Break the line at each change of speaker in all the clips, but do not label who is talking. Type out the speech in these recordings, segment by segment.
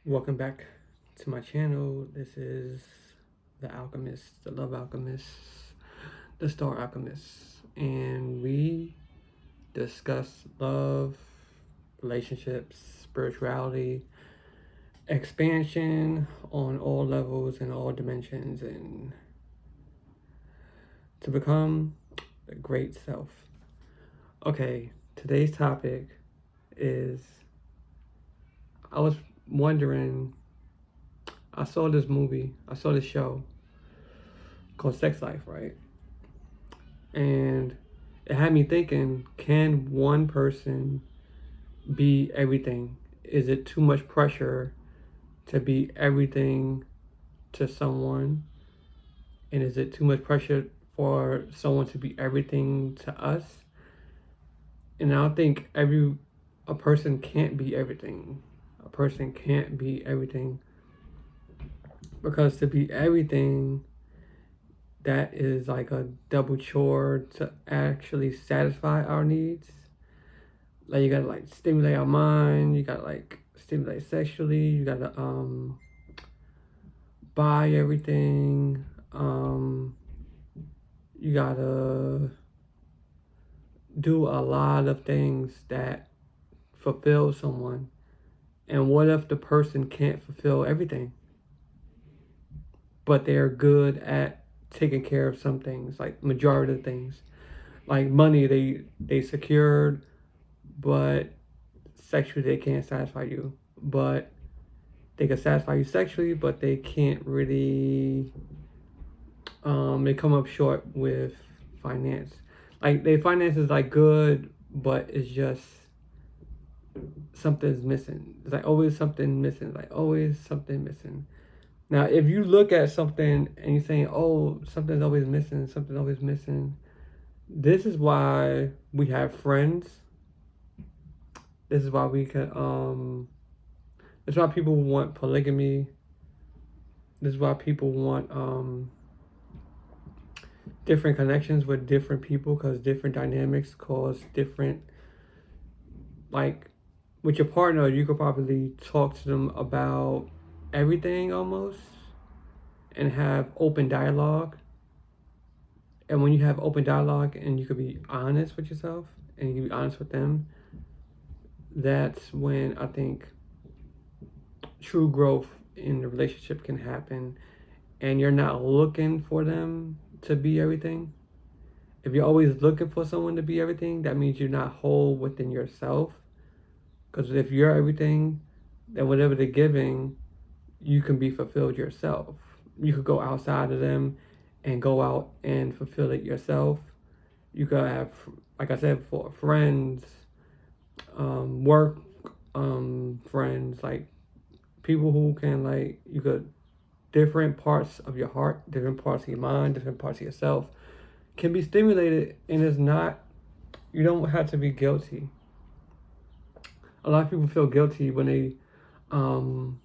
Welcome back to my channel. This is the Alchemist, the Love Alchemist, the Star Alchemist, and we discuss love, relationships, spirituality, expansion on all levels and all dimensions, and to become the great self. Okay, today's topic is I was wondering, I saw this show called Sex Life, right? And it had me thinking, can one person be everything? Is it too much pressure to be everything to someone? And is it too much pressure for someone to be everything to us? And I don't think a person can't be everything. A person can't be everything because to be everything, that is like a double chore to actually satisfy our needs. Like you gotta like stimulate our mind, you gotta like stimulate sexually, you gotta buy everything, you gotta do a lot of things that fulfill someone. And what if the person can't fulfill everything, but they're good at taking care of some things, like majority of things, like money they secured, but sexually they can't satisfy you, but they can satisfy you sexually, but they can't really. They come up short with finance. Like their finance is like good, but it's just something's missing. It's like always something missing. Like always something missing. Now, if you look at something and you're saying, "Oh, something's always missing. Something's always missing," this is why we have friends. This is why we can. This is why people want polygamy. This is why people want different connections with different people because different dynamics cause different, like with your partner you could probably talk to them about everything almost and have open dialogue. And when you have open dialogue and you could be honest with yourself and you can be honest with them, that's when I think true growth in the relationship can happen. And you're not looking for them to be everything. If you're always looking for someone to be everything, that means you're not whole within yourself. Because if you're everything, then whatever they're giving, you can be fulfilled yourself. You could go outside of them and go out and fulfill it yourself. You could have, like I said before, friends, work friends, like people who can, like, you could, different parts of your heart, different parts of your mind, different parts of yourself can be stimulated, and it's not, you don't have to be guilty. A lot of people feel guilty when they um,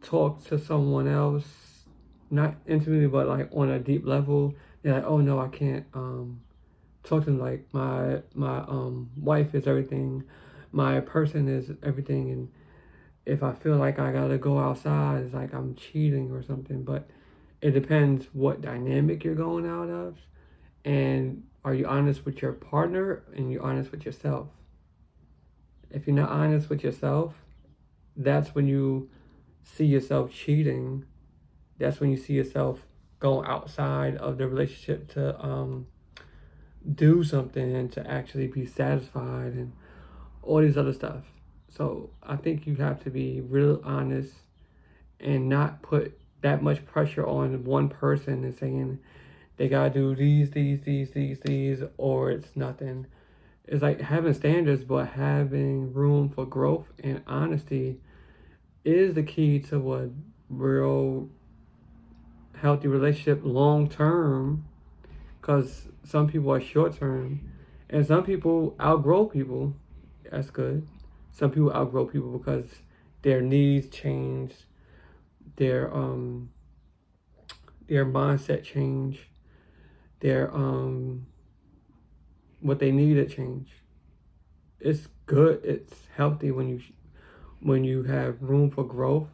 talk to someone else, not intimately, but like on a deep level. They're like, oh no, I can't talk to them. Like my wife is everything, my person is everything, and if I feel like I gotta go outside, it's like I'm cheating or something. But it depends what dynamic you're going out of, and are you honest with your partner and you're honest with yourself. If you're not honest with yourself, that's when you see yourself cheating. That's when you see yourself going outside of the relationship to do something and to actually be satisfied and all these other stuff. So I think you have to be real honest and not put that much pressure on one person and saying they gotta do these, or it's nothing. It's like having standards, but having room for growth and honesty is the key to a real healthy relationship long term. Because some people are short term, and some people outgrow people. That's good. Some people outgrow people because their needs change, their their mindset change, their what they need to change. It's good. It's healthy when you when you have room for growth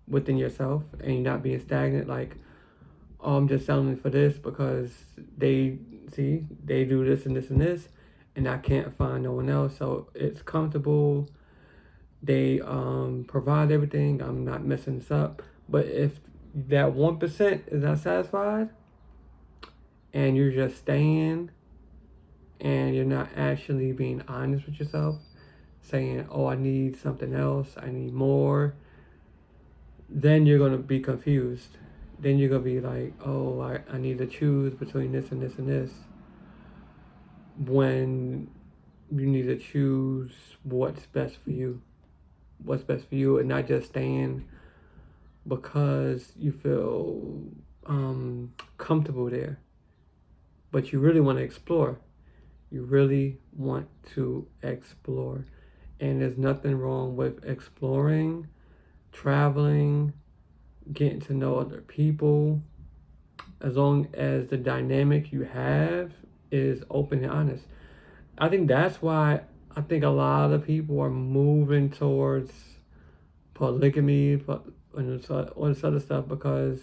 within yourself and you're not being stagnant, like, oh, I'm just selling for this because they do this and this and this, and I can't find no one else. So it's comfortable. They provide everything. I'm not messing this up. But if that 1% is not satisfied and you're just staying and you're not actually being honest with yourself, saying, oh, I need something else, I need more, then you're going to be confused. Then you're going to be like, oh, I need to choose between this and this and this. When you need to choose what's best for you. What's best for you, and not just staying because you feel comfortable there. But you really want to explore. You really want to explore. And there's nothing wrong with exploring, traveling, getting to know other people, as long as the dynamic you have is open and honest. I think that's why I think a lot of people are moving towards polygamy and all this other stuff because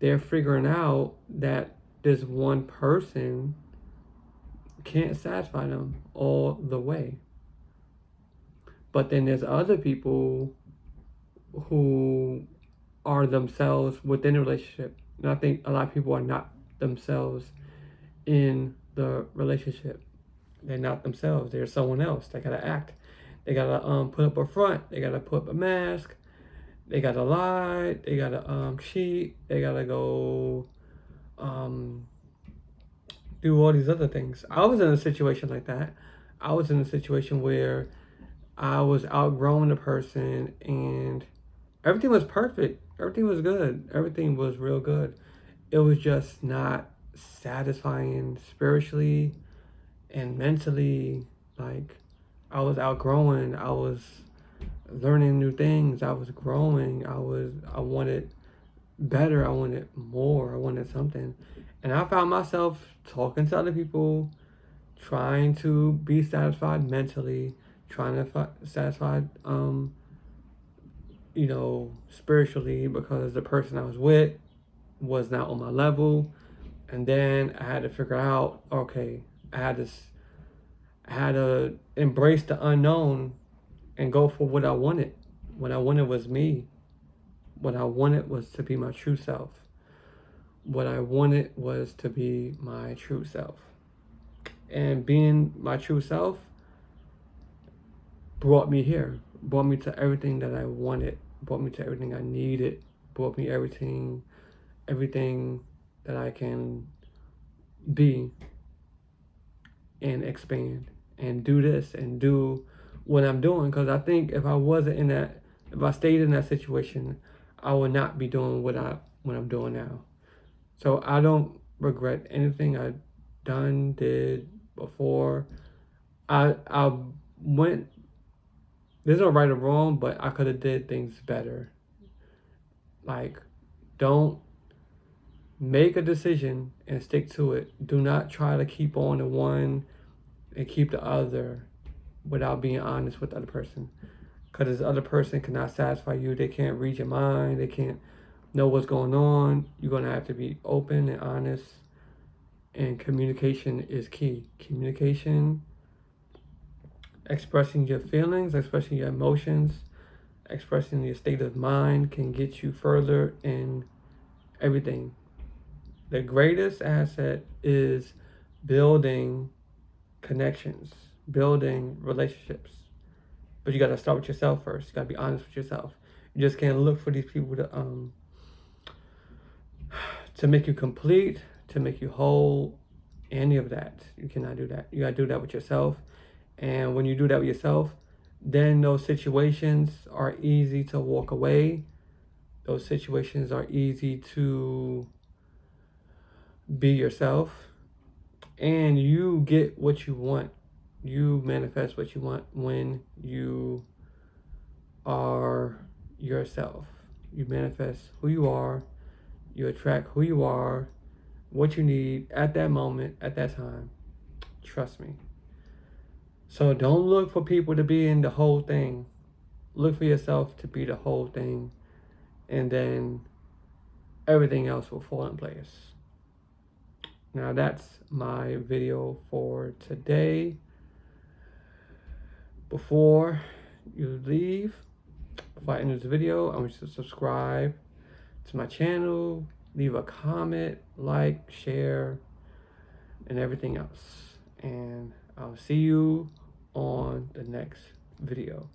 they're figuring out that this one person can't satisfy them all the way. But then there's other people who are themselves within a relationship. And I think a lot of people are not themselves in the relationship. They're not themselves. They're someone else. They gotta act. They gotta put up a front. They gotta put up a mask. They gotta lie. They gotta cheat. They gotta go do all these other things. I was in a situation like that. I was in a situation where I was outgrowing the person and everything was perfect. Everything was good. Everything was real good. It was just not satisfying spiritually and mentally. Like, I was outgrowing. I was learning new things. I was growing. I wanted better. I wanted more. I wanted something. And I found myself talking to other people, trying to be satisfied mentally, trying to satisfy spiritually, because the person I was with was not on my level. And then I had to figure out, okay, I had to embrace the unknown and go for what I wanted. What I wanted was me. What I wanted was to be my true self. What I wanted was to be my true self. And being my true self brought me here, brought me to everything that I wanted, brought me to everything I needed, brought me everything that I can be and expand and do this and do what I'm doing. Because I think if I stayed in that situation, I would not be doing what I'm doing now. So I don't regret anything I did before. I went. There's no right or wrong, but I could have did things better. Like, don't make a decision and stick to it. Do not try to keep on the one and keep the other without being honest with the other person. Because this other person cannot satisfy you. They can't read your mind. They can't know what's going on. You're going to have to be open and honest. And communication is key. Communication, expressing your feelings, expressing your emotions, expressing your state of mind can get you further in everything. The greatest asset is building connections, building relationships. But you got to start with yourself first. You got to be honest with yourself. You just can't look for these people to make you complete, to make you whole, any of that. You cannot do that. You got to do that with yourself. And when you do that with yourself, then those situations are easy to walk away. Those situations are easy to be yourself. And you get what you want. You manifest what you want when you are yourself. You manifest who you are. You attract who you are, what you need at that moment, at that time. Trust me. So don't look for people to be in the whole thing. look for yourself to be the whole thing, and then everything else will fall in place. Now that's my video for today. Before you leave, before I end this video, I want you to subscribe to my channel, leave a comment, like, share, and everything else. And I'll see you on the next video.